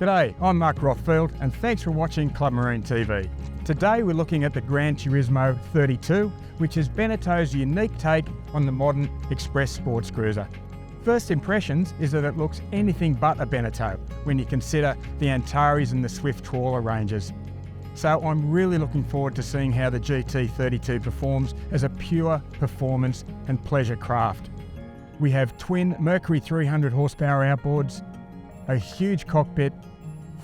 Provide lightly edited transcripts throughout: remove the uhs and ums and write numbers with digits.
G'day, I'm Mark Rothfield and thanks for watching Club Marine TV. Today we're looking at the Gran Turismo 32, which is Benetau's unique take on the modern express sports cruiser. First impressions is that it looks anything but a Beneteau when you consider the Antares and the Swift trawler ranges. So I'm really looking forward to seeing how the GT32 performs as a pure performance and pleasure craft. We have twin Mercury 300 horsepower outboards, a huge cockpit,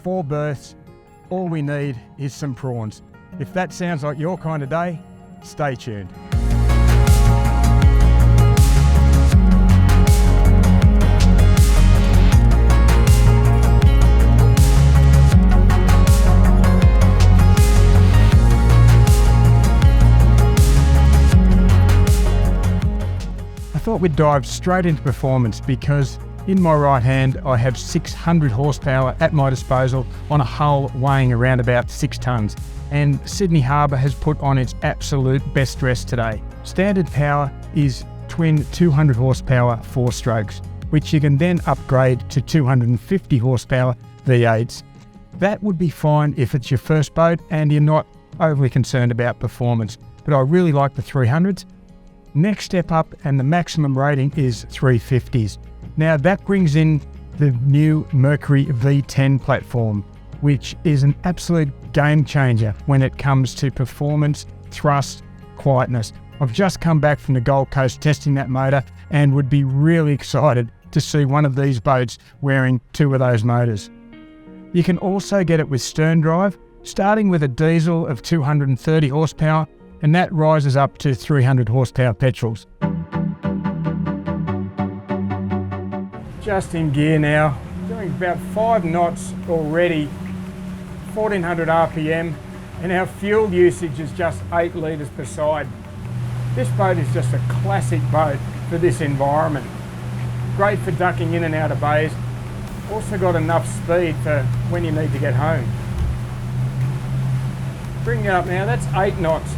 4 berths. All we need is some prawns. If that sounds like your kind of day, stay tuned. I thought we'd dive straight into performance because in my right hand I have 600 horsepower at my disposal on a hull weighing around about 6 tonnes, and Sydney Harbour has put on its absolute best dress today. Standard power is twin 200 horsepower 4-strokes, which you can then upgrade to 250 horsepower V8s. That would be fine if it's your first boat and you're not overly concerned about performance, but I really like the 300s. Next step up and the maximum rating is 350s. Now that brings in the new Mercury V10 platform, which is an absolute game changer when it comes to performance, thrust, quietness. I've just come back from the Gold Coast testing that motor and would be really excited to see one of these boats wearing 2 of those motors. You can also get it with stern drive, starting with a diesel of 230 horsepower, and that rises up to 300 horsepower petrols. Just in gear now, doing about 5 knots already, 1400 RPM, and our fuel usage is just 8 litres per side. This boat is just a classic boat for this environment. Great for ducking in and out of bays. Also got enough speed for when you need to get home. Bring it up now, that's 8 knots.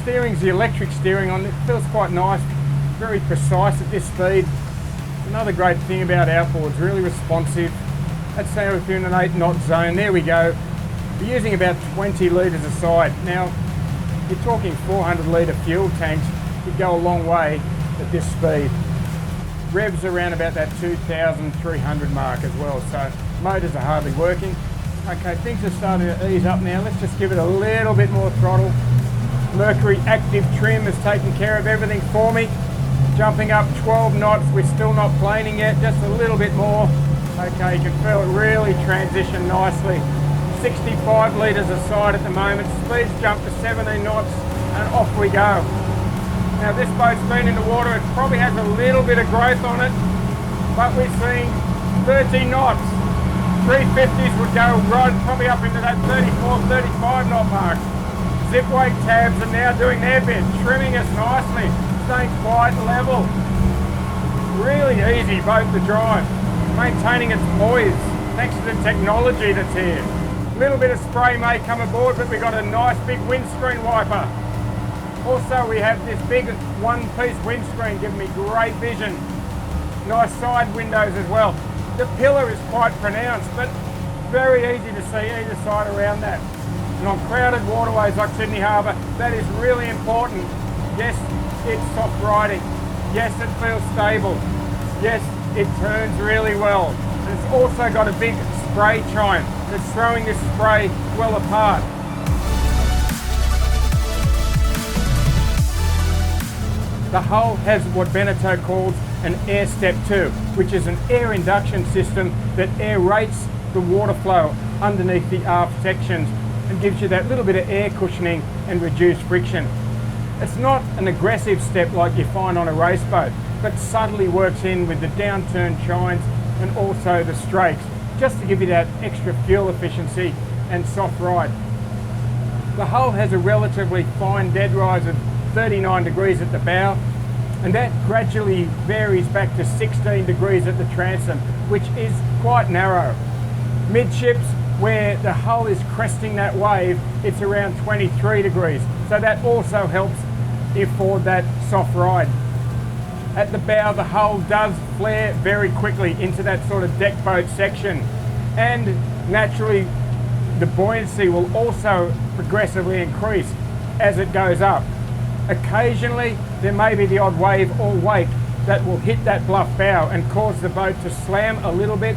Steering's the electric steering on it, feels quite nice, very precise at this speed. Another great thing about outboards, really responsive. Let's say if you're in an 8 knot zone, there we go. You're using about 20 litres a side. Now, you're talking 400 litre fuel tanks, you go a long way at this speed. Revs around about that 2,300 mark as well, so motors are hardly working. Okay, things are starting to ease up now. Let's just give it a little bit more throttle. Mercury active trim has taken care of everything for me. Jumping up 12 knots, we're still not planing yet, just a little bit more. Okay, you can feel it really transition nicely. 65 litres a side at the moment, speeds jump to 17 knots and off we go. Now this boat's been in the water, it probably has a little bit of growth on it, but we're seeing 13 knots. 350s would go right probably up into that 34, 35 knot mark. Zip weight tabs are now doing their bit, trimming us nicely. Staying quiet and level. Really easy boat to drive. Maintaining its poise thanks to the technology that's here. A little bit of spray may come aboard, but we've got a nice big windscreen wiper. Also we have this big one-piece windscreen giving me great vision. Nice side windows as well. The pillar is quite pronounced, but very easy to see either side around that. And on crowded waterways like Sydney Harbour, that is really important. Yes, it's soft riding. Yes, it feels stable. Yes, it turns really well. And it's also got a big spray chine that's throwing this spray well apart. The hull has what Beneteau calls an air step 2, which is an air induction system that aerates the water flow underneath the aft sections and gives you that little bit of air cushioning and reduced friction. It's not an aggressive step like you find on a race boat, but subtly works in with the downturn chines and also the strakes, just to give you that extra fuel efficiency and soft ride. The hull has a relatively fine dead rise of 39 degrees at the bow, and that gradually varies back to 16 degrees at the transom, which is quite narrow. Midships, where the hull is cresting that wave, it's around 23 degrees. So that also helps afford that soft ride. At the bow, the hull does flare very quickly into that sort of deck boat section. and naturally the buoyancy will also progressively increase as it goes up. Occasionally there may be the odd wave or wake that will hit that bluff bow and cause the boat to slam a little bit.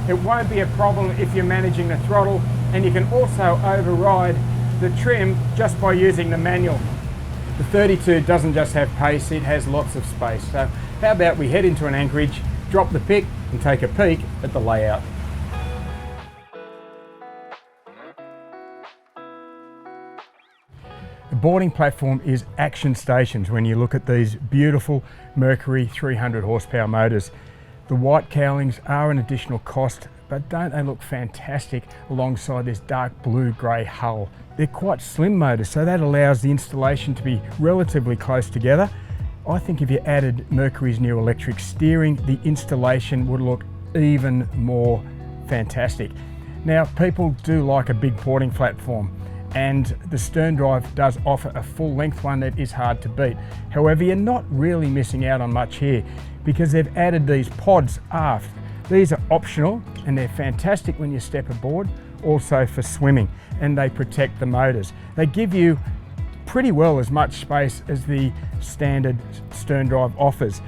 It won't be a problem if you're managing the throttle, and you can also override the trim just by using the manual. The 32 doesn't just have pace, it has lots of space. So how about we head into an anchorage, drop the pick and take a peek at the layout. The boarding platform is action stations when you look at these beautiful Mercury 300 horsepower motors. The white cowlings are an additional cost, but don't they look fantastic alongside this dark blue-grey hull? They're quite slim motors, so that allows the installation to be relatively close together. I think if you added Mercury's new electric steering, the installation would look even more fantastic. Now, people do like a big boarding platform, and the stern drive does offer a full length one that is hard to beat. However, you're not really missing out on much here because they've added these pods aft. These are optional and they're fantastic when you step aboard, also for swimming, and they protect the motors. They give you pretty well as much space as the standard stern drive offers.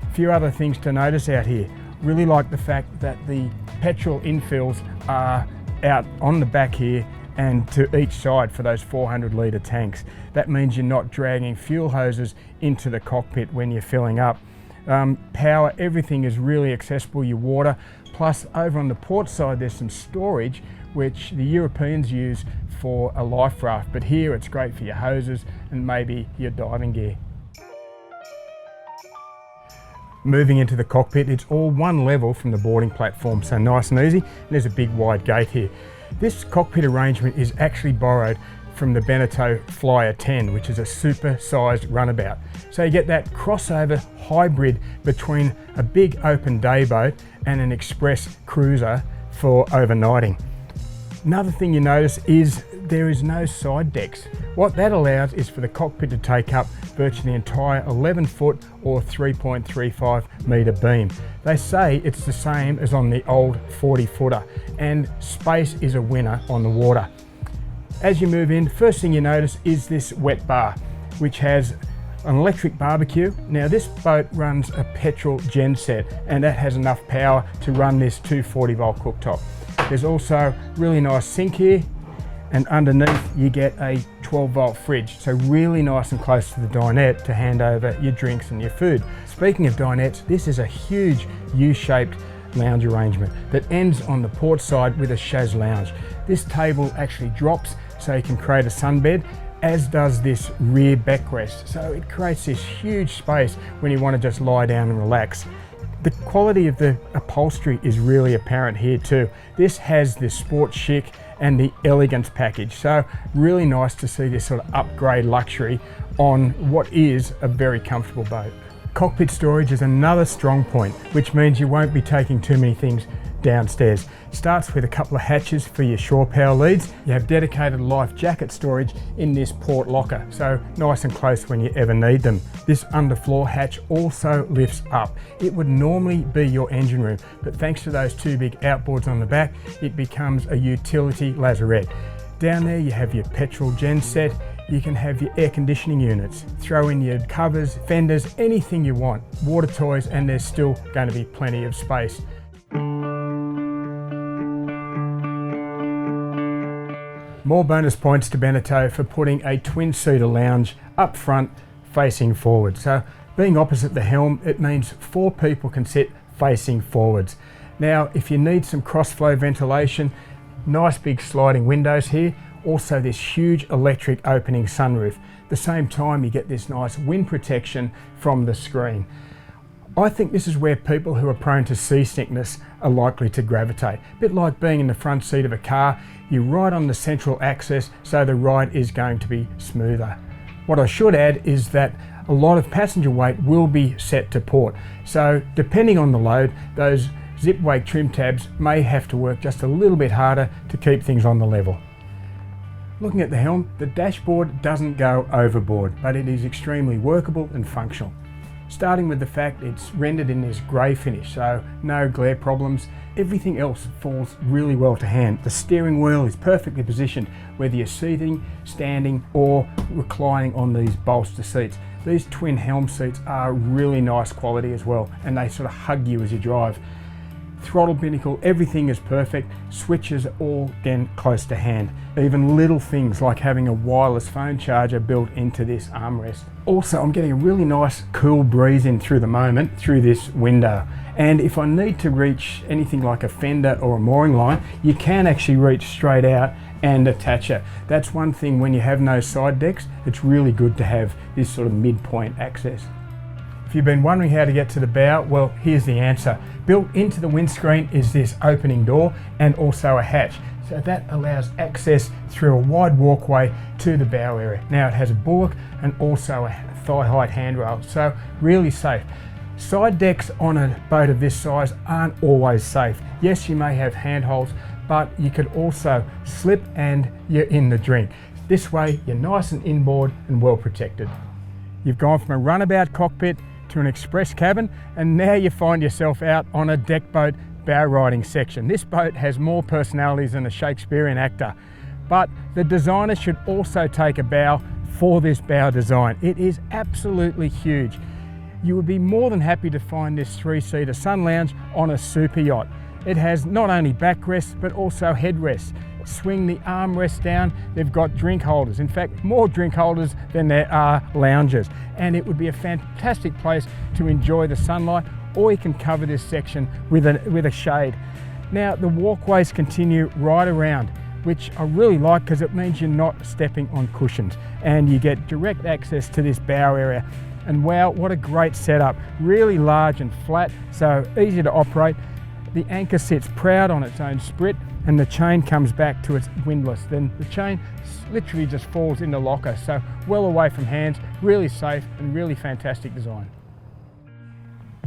A few other things to notice out here. Really like the fact that the petrol infills are out on the back here and to each side for those 400 litre tanks. That means you're not dragging fuel hoses into the cockpit when you're filling up. Power, everything is really accessible, your water. Plus over on the port side there's some storage which the Europeans use for a life raft, but here it's great for your hoses and maybe your diving gear. Moving into the cockpit, it's all one level from the boarding platform, so nice and easy. And there's a big wide gate here. This cockpit arrangement is actually borrowed from the Beneteau Flyer 10, which is a super-sized runabout. So you get that crossover hybrid between a big open day boat and an express cruiser for overnighting. Another thing you notice is there is no side decks. What that allows is for the cockpit to take up virtually the entire 11 foot or 3.35 metre beam. They say it's the same as on the old 40 footer, and space is a winner on the water. As you move in, first thing you notice is this wet bar, which has an electric barbecue. Now this boat runs a petrol genset, and that has enough power to run this 240 volt cooktop. There's also really nice sink here, and underneath you get a 12 volt fridge, so really nice and close to the dinette to hand over your drinks and your food. Speaking of dinettes, this is a huge U-shaped lounge arrangement that ends on the port side with a chaise lounge. This table actually drops so you can create a sunbed, as does this rear backrest, so it creates this huge space when you want to just lie down and relax. The quality of the upholstery is really apparent here too. This has the sport chic and the elegance package, so really nice to see this sort of upgrade luxury on what is a very comfortable boat. Cockpit storage is another strong point, which means you won't be taking too many things downstairs. Starts with a couple of hatches for your shore power leads. You have dedicated life jacket storage in this port locker, so nice and close when you ever need them. This underfloor hatch also lifts up. It would normally be your engine room, but thanks to those two big outboards on the back, it becomes a utility lazarette. Down there you have your petrol gen set. You can have your air conditioning units, throw in your covers, fenders, anything you want, water toys, and there's still going to be plenty of space. More bonus points to Beneteau for putting a twin-seater lounge up front facing forward. So being opposite the helm, it means 4 people can sit facing forwards. Now, if you need some cross-flow ventilation, nice big sliding windows here. Also this huge electric opening sunroof. At the same time, you get this nice wind protection from the screen. I think this is where people who are prone to seasickness are likely to gravitate. A bit like being in the front seat of a car, you ride on the central axis, so the ride is going to be smoother. What I should add is that a lot of passenger weight will be set to port. So depending on the load, those zip wake trim tabs may have to work just a little bit harder to keep things on the level. Looking at the helm, the dashboard doesn't go overboard, but it is extremely workable and functional. starting with the fact it's rendered in this grey finish, so no glare problems. Everything else falls really well to hand. The steering wheel is perfectly positioned, whether you're seating, standing, or reclining on these bolster seats. These twin Helm seats are really nice quality as well, and they sort of hug you as you drive. Throttle pinnacle, everything is perfect. Switches are all again close to hand. Even little things like having a wireless phone charger built into this armrest. Also, I'm getting a really nice cool breeze in through the moment through this window. And if I need to reach anything like a fender or a mooring line, you can actually reach straight out and attach it. That's one thing when you have no side decks, it's really good to have this sort of midpoint access. If you've been wondering how to get to the bow, well, here's the answer. Built into the windscreen is this opening door and also a hatch. So that allows access through a wide walkway to the bow area. Now it has a bulwark and also a thigh height handrail, so really safe. Side decks on a boat of this size aren't always safe. Yes, you may have handholds, but you could also slip and you're in the drink. This way, you're nice and inboard and well protected. You've gone from a runabout cockpit to an express cabin, and now you find yourself out on a deck boat bow riding section. This boat has more personalities than a Shakespearean actor, but the designer should also take a bow for this bow design. It is absolutely huge. You would be more than happy to find this 3-seater sun lounge on a super yacht. It has not only backrests but also headrests. Swing the armrest down, they've got drink holders. In fact, more drink holders than there are lounges. And it would be a fantastic place to enjoy the sunlight, or you can cover this section with a shade. Now, the walkways continue right around, which I really like because it means you're not stepping on cushions and you get direct access to this bow area. And wow, what a great setup. Really large and flat, so easy to operate. The anchor sits proud on its own sprit, and the chain comes back to its windlass. Then the chain literally just falls in the locker, so well away from hands, really safe and really fantastic design.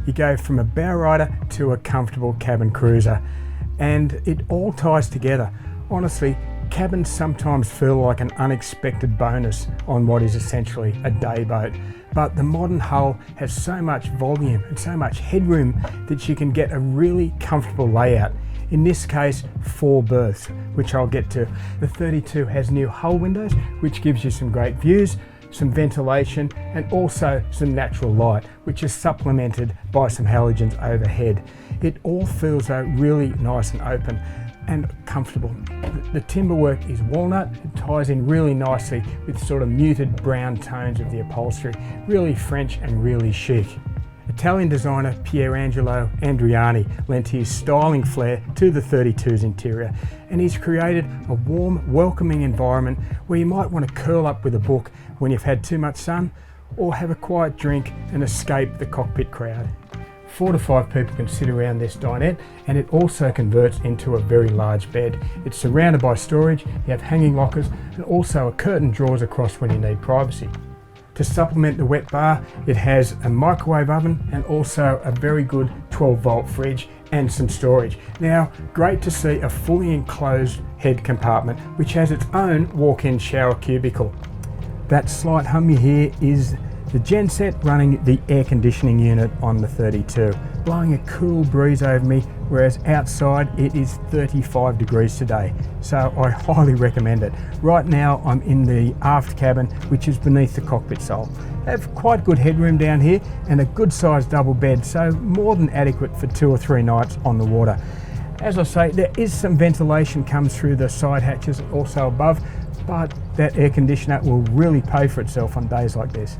You go from a bow rider to a comfortable cabin cruiser, and it all ties together. Honestly, cabins sometimes feel like an unexpected bonus on what is essentially a day boat. But the modern hull has so much volume and so much headroom that you can get a really comfortable layout. In this case, 4 berths, which I'll get to. The 32 has new hull windows, which gives you some great views, some ventilation, and also some natural light, which is supplemented by some halogens overhead. It all feels really nice and open and comfortable. The timber work is walnut. It ties in really nicely with sort of muted brown tones of the upholstery. Really French and really chic. Italian designer Pierangelo Andriani lent his styling flair to the 32's interior, and he's created a warm, welcoming environment where you might want to curl up with a book when you've had too much sun, or have a quiet drink and escape the cockpit crowd. 4 to 5 people can sit around this dinette, and it also converts into a very large bed. It's surrounded by storage, you have hanging lockers, and also a curtain draws across when you need privacy. To supplement the wet bar, it has a microwave oven and also a very good 12-volt fridge and some storage. Now, great to see a fully enclosed head compartment, which has its own walk-in shower cubicle. That slight hum you hear is the genset running the air conditioning unit on the 32, blowing a cool breeze over me, whereas outside it is 35 degrees today, so I highly recommend it. Right now I'm in the aft cabin, which is beneath the cockpit sole. They have quite good headroom down here and a good sized double bed, so more than adequate for 2 or 3 nights on the water. As I say, there is some ventilation comes through the side hatches and also above, but that air conditioner will really pay for itself on days like this.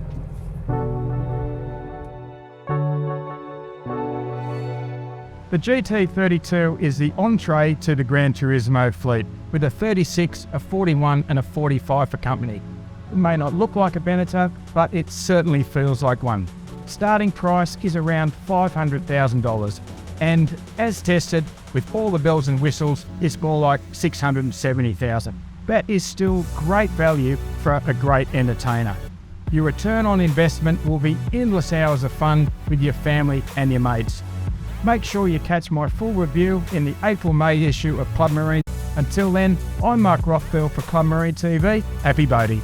The GT32 is the entree to the Gran Turismo fleet, with a 36, a 41 and a 45 for company. It may not look like a Beneteau, but it certainly feels like one. Starting price is around $500,000, and as tested, with all the bells and whistles, it's more like $670,000. That is still great value for a great entertainer. Your return on investment will be endless hours of fun with your family and your mates. Make sure you catch my full review in the April-May issue of Club Marine. Until then, I'm Mark Rothfield for Club Marine TV. Happy boating.